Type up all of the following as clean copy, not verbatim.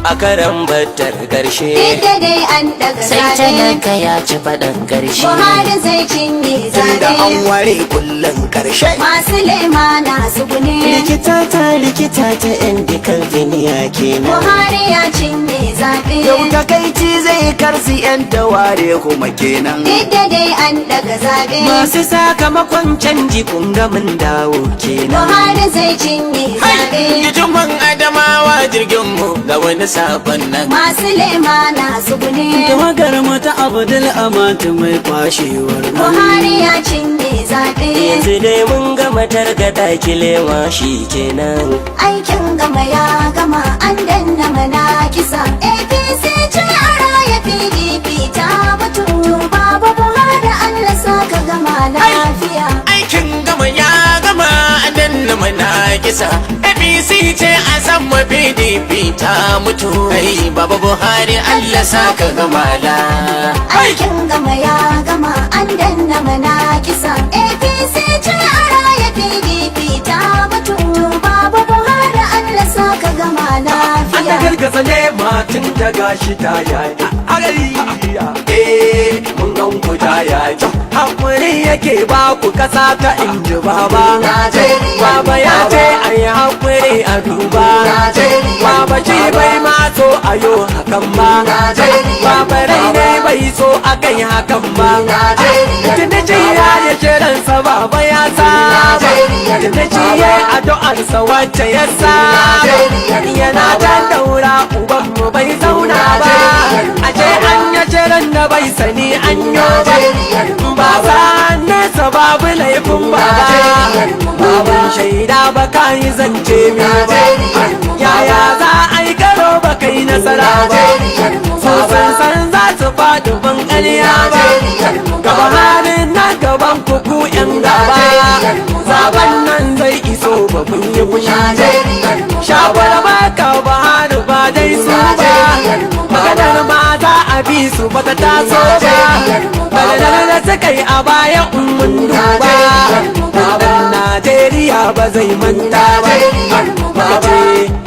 a karan battar karshe. Duk dai an daga Sai zaɓe talaka ya ci faɗan karshe. Buhari zai cinye Tunda an zaɓe ware kullum karshe. masu lema na su gune Likita ta yan dikar duniya kenan. Buhari ya cinye zaɓe Yau takaici zai karsi 'yan taware kuma kenan. duk dai an daga zaɓe Masu sakamakon canji kun ga mun dawo kenan. Buhari zai cinye zaɓe Jijuman Adamawa jirgin mu ga wani sabon nan. masu lema na su gune Tawagar mata Abdul Amatu mai kwashewar nan. Buhari ya cinye zaɓe Yanzu dai mun gama targada kilema shi kenan. aikin gama ya gama an danna mana kisa APC ce a raya PDP ta mutu babu Buhari Allah saka gama lafiya Aikin gama ya gama a danna mana kisa. APC ce a sama PDP ta mutu. Ai baba Buhari Allah saka gama la. aikin gama ya gama an danna mana kisa APC ce a raya PDP ta mutu babu Buhari Allah saka gama lafiya Gargaza ne matin da gashi ta yaƙi. Mun gan ku ta yaƙi. Hakuri yake ba ku kasa ta inji baba. Baba ya ce a yi hakuri a duba. Baba shi bai ma so a yo hakan ba. Baba rai ne bai so a kai hakan ba. Tunici ya yi shirinsa baba ya saba. Tunici ya yi addu'arsa wacce ya saba. Yana ta daura ubanmu bai zauna ba. A ce an yi shirin da bai sani an yo ba. Baba nesa babu laifin baba. Baban shaida ba ka yi zance mi ba. Yaya za a yi karo ba kai nasara ba. So san za su faɗi ban ƙarya ba. Gaba halin na gaban kuku yan gaba. Zaben nan zai iso ba kun yi kunya ba. Shawara ba ka ba har ba dai su ba. Maganar mata a bi su ba ta taso ba. Balalar da suka yi a baya mun duba. Baban Najeriya ba zai manta ba. Muka ce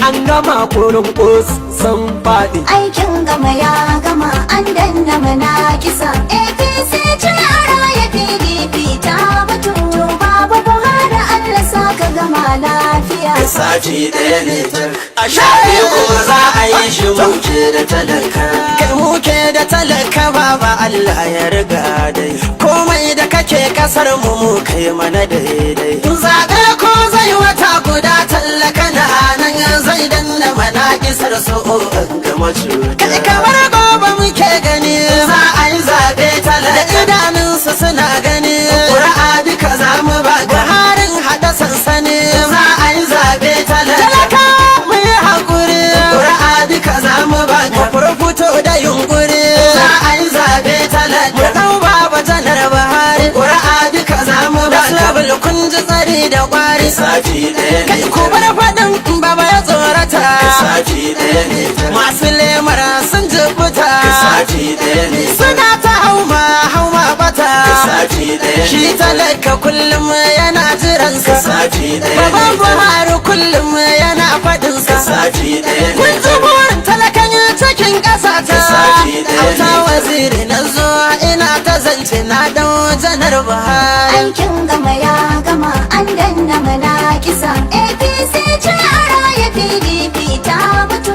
an gama kurin kus sun faɗi. aikin gama ya gama an danna mana kisa APC ce a raya PDP ta mutu babu Buhari Allah saka gama lafiya Sati ɗaya ne a shafe ko za a yi shi muke da talaka. Kai muke da talaka baba Allah ya riga dai. Komai da kake kasar mu kai mana daidai. Zaɓe ko zai wata guda tallaka na nan zai danna mana kisar su gama kai kamar gobe muke gani. Za a yi zaɓe talaka da idanunsu suna gani. Ƙura'a duka za mu ba Buharin haɗa sansani. Za a yi zaɓe talaka mu yi haƙuri. Ƙura'a duka za mu ba fito da yunƙuri. Za a yi zaɓe talaka mu ɗau baba janar Buhari. Ƙura'a duka za mu ba labul kun ji tsari da ƙwari. Sati ɗaya ne kai ku bar faɗin baba ya tsorata. Sati ɗaya ne masu lemar sun jibuta. Sati ɗaya ne suna ta hauma bata. Sati ɗaya shi talaka kullum yana jiransa. Sati ɗaya baban Buhari kullum yana faɗinsa. Sati ɗaya kun ji burin talakan cikin ƙasa ta. Auta waziri na zo ina ta zance na dau janar Buhari. aikin gama ya gama an danna mana kisa APC ce a raya PDP ta mutu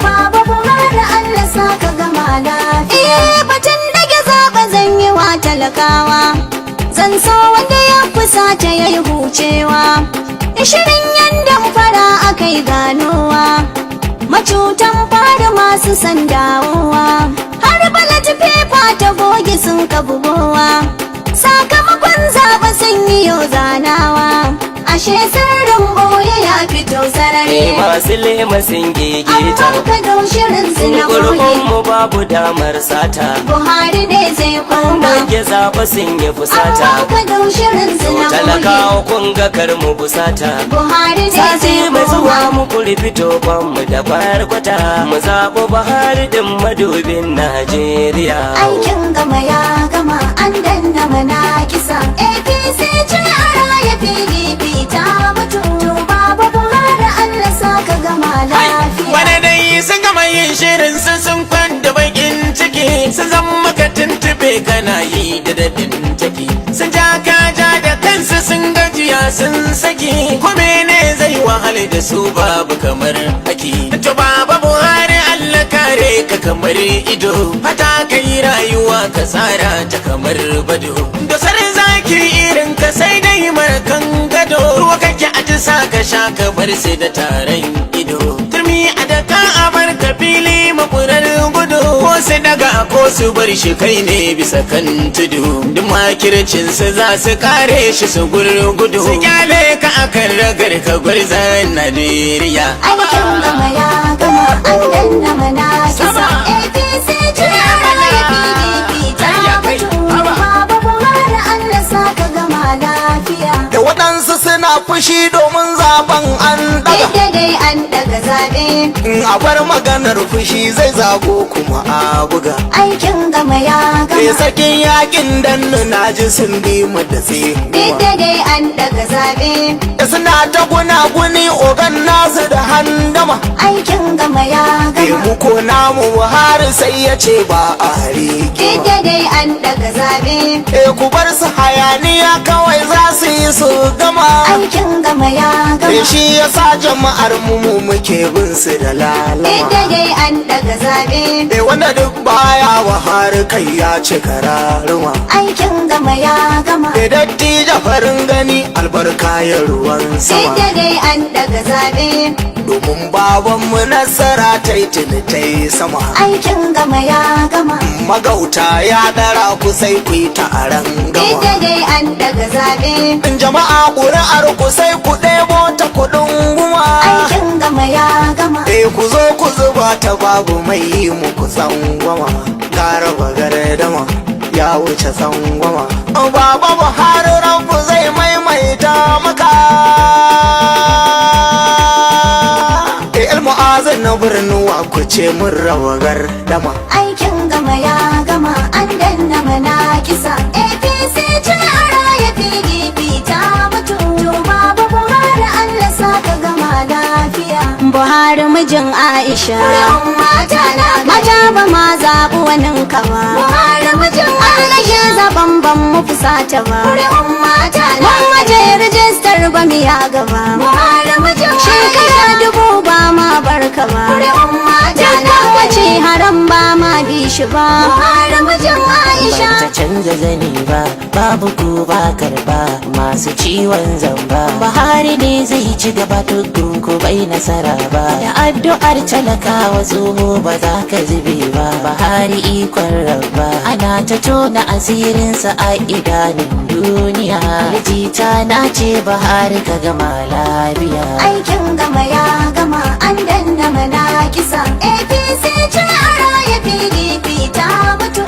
babu Buhari Allah saka gama lafiya batun dage zaɓa zan yi wa talakawa zan so wanda ya fusata ya yi hucewa shirin yanda fara akai ganowa macutan fara masu sandawowa har balat fefa ta goge sun kabugowa sakamakon zaɓa sun yi yau zanawa ashe sirrin boye ya fito sarari masu lema sun gegeta. amma ka dau shirin su na Gurbin boye mu babu damar sata. Buhari ne zai koma Wanke zaɓa sun yi fusata. amma ka dau shirin su na boye Talakawa kun ga kar mu busata. Buhari ne Sati zai mai zuwa koma mu kuri fito mu da kwata. Mu zaɓo Buhari din madubin Najeriya. aikin gama ya gama an danna mana kisa APC ce a raya PDP ta mutu babu Buhari Allah saka gama lafiya Wani dai sun gama yin kana yi da dadin take sun ja ka ja da kansu sun gajiya sun saki kuma ne zai wahal da su babu kamar haki to baba Buhari Allah kare ka kamar ido fata kai rayuwa ka tsara ta kamar bado dosar zaki irin ka sai dai markan gado ruwa kake a tisa ka sha ka bar sai da taron ido turmi a daka a bar ka fili makurar gudu ko su daga ko su bar shi kai ne bisa kan tudu duk makircinsu za su kare shi su gurgudu su kyale ka akan ragar ka gwarzan Najeriya aikin gama ya gama an danna mana kisa APC ce ya PDP ta mutu Baba Buhari Allah saka gama lafiya da waɗansu suna fushi domin zaben an daga yadda dai an daga zabe a bar maganar fushi zai zago kuma a buga aikin gama ya kai gama sakin yakin dannu na ji sun bi mu da yadda dai an daga zabe suna ta gunaguni ogan nasu da handama aikin gama ya gama muko namu Buhari sai ya ce ba a rike yadda dai an daga zabe ku bar su hayaniya kawai za su yi su gama aikin gama ya gama shi ya sa jama'ar mu muke bin su da lalama yadda dai an daga zabe wanda duk baya Buhari kai ya ci kararuma aikin gama ya gama dattijo farin gani albarka ya ruwan sama yadda dai an daga zabe domin babanmu nasara ta yi tuni ta yi sama aikin gama ya gama magauta ya dara ku sai ku yi taron gama yadda dai an daga zabe jama'a ƙuri'ar ku sai ku ɗebo ta kuɗin guma aikin gama ya gama ku zo ku zuba ta babu mai yi muku tsangwama gara bagare dama ya wuce tsangwama baba Buhari rabu zai maimaita maka ilmu'azin na birnuwa ku ce mun rawagar dama aikin gama ya gama an danna mana kisa APC ce a raya PDP ta mutu Baba Buhari Allah saka gama lafiya Buhari mijin Aisha mata ba ma zaɓi wani kama Buhari mijin Allah ya zaɓan ban mu fusata ba mun waje rijistar ba mu ya gaba Buhari mijin shekara 1000 ba ma barka ba duk wace haram ba ma bi shi ba Buhari mijin Aisha ta canza zani ba babu ku ba karba masu ciwon zamba Buhari ne zai ci gaba tukun ku bai nasara ba da addu'ar talakawa tsoho ba za ka zube ba Buhari ikon rabba ana ta tona asirinsa a idanun duniya jita na ce Buhari ka gama lafiya aikin gama ya gama an danna mana kisa APC ce a raya PDP ta mutu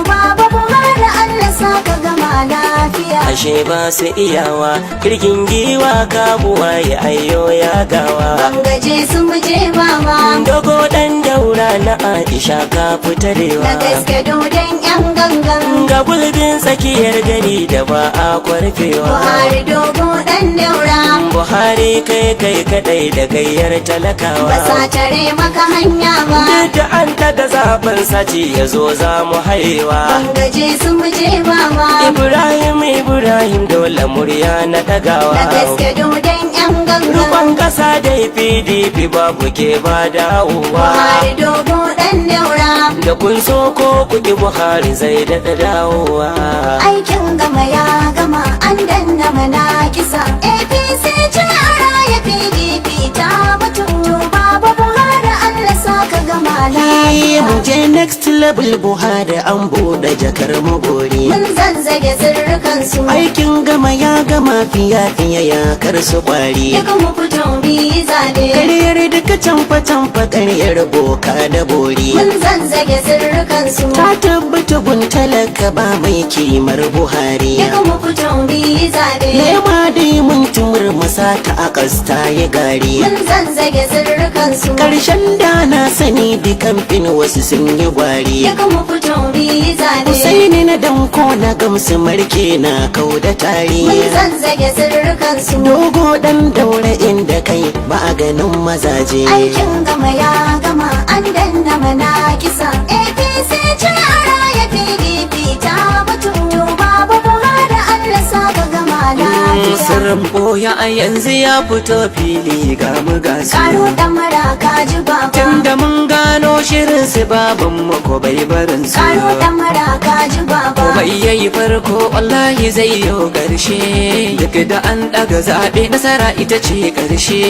Baba Buhari Allah saka gama lafiya ashe ba su iyawa kirkin giwa kabuwa ya ayyo ya gawa bangaje su muje mama dogo dan daura na Aisha ka fitarewa na gaske dodon yan gangan ga gulbin tsakiyar gari da ba a kwarfewa Buhari dogo dan daura Buhari kai kadai da gayyar talakawa ba sa tare maka hanya ba duk da an daga zaben sace ya zo za mu haiwa bangaje su muje mama Ibrahim dole murya na dagawa na gaske dodon yan gangan rukon kasa da PDP babu ke ba dawowa Buhari dogo dan daura da kun so ko kuki Buhari zai daɗa dawowa aikin gama ya gama an danna mana kisa APC ce a raya PDP ta mutu Baba Buhari Allah saka gama lafiya mu je next level Buhari an buɗe jakar magori mun zanzage sirrukan su aikin gama ya gama fiya ya kar su kwari duka mu fito bi zabe karyar duka canfa karyar boka da bori mun zanzage sirrukan su ta tabbata gun talaka ba mai kimar Buhari duka mu fito bi zabe lema dai mun tumurmusa ta a kasta ya gari mun zanzage sirrukan su karshen da na sani dukan wasu sun yi gwari duka mu fito bi zabe Husaini na danko na gamsu marke na kau da tari mun zanzage sirrukan su dogo dan daura inda kai ba a ganin mazaje aikin gama ya gama an danna mana kisa APC ce a raya PDP ta lafiya. sirrin boya a yanzu ya fito fili ga mu gasu. Karo ɗamara ka ji baba. Tunda mun gano shirin su baban mu ko bai barin su. Karo ɗamara ka ji baba. Bai yayi farko wallahi zai yi ƙarshe. Duk da an ɗaga zaɓe nasara ita ce ƙarshe.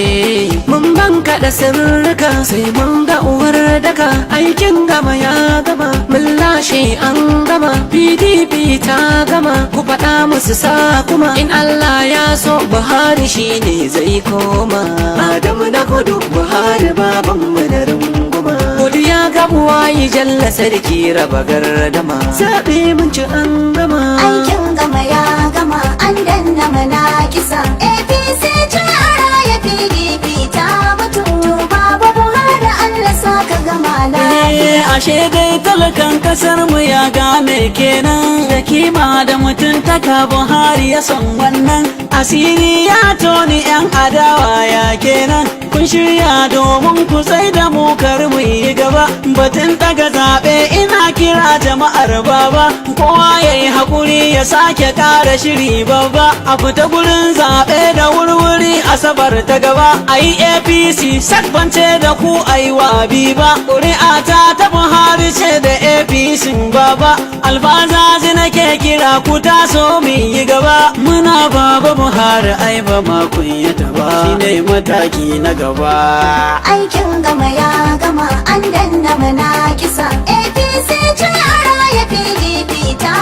Mun banka da sirrika sai mun ga uwar daka. Aikin gama ya gama mun lashe an gama. PDP ta gama ku faɗa musu sa kuma. In Allah ya so Buhari shine zai koma. Adamu na kudu Buhari baban mu da runguma. Godiya ga buwayi jalla sarki raba gardama. Zaɓe mun ci an gama. Aikin gama ya gama an danna mana kisa. APC ce a raya PDP ta mutu. Baba Buhari Allah sa ka gama lafiya. Ashe dai talakan kasar mu ya gane kenan, da kima da mutuntaka Buhari ya san wannan. Asiri ya toni yan adawa ya kenan, kun shirya domin ku tsai da mu kar mu yi gaba. Batun daga zaɓe ina kira jama'ar baba, kowa ya yi haƙuri ya sake ƙara shiri babba. A fita gurin zaɓe da wurwuri asabar ta gaba, a yi APC sakbance da ku a yi wabi ba. Ƙuri'a ta Buhari ce da APC baba, alfazazi nake kira ku taso mu yi gaba. Muna baba Buhari ai ba ma kunyata ba, shine mataki na gaba. Aikin gama ya gama an danna mana kisa. APC ce a raya PDP ta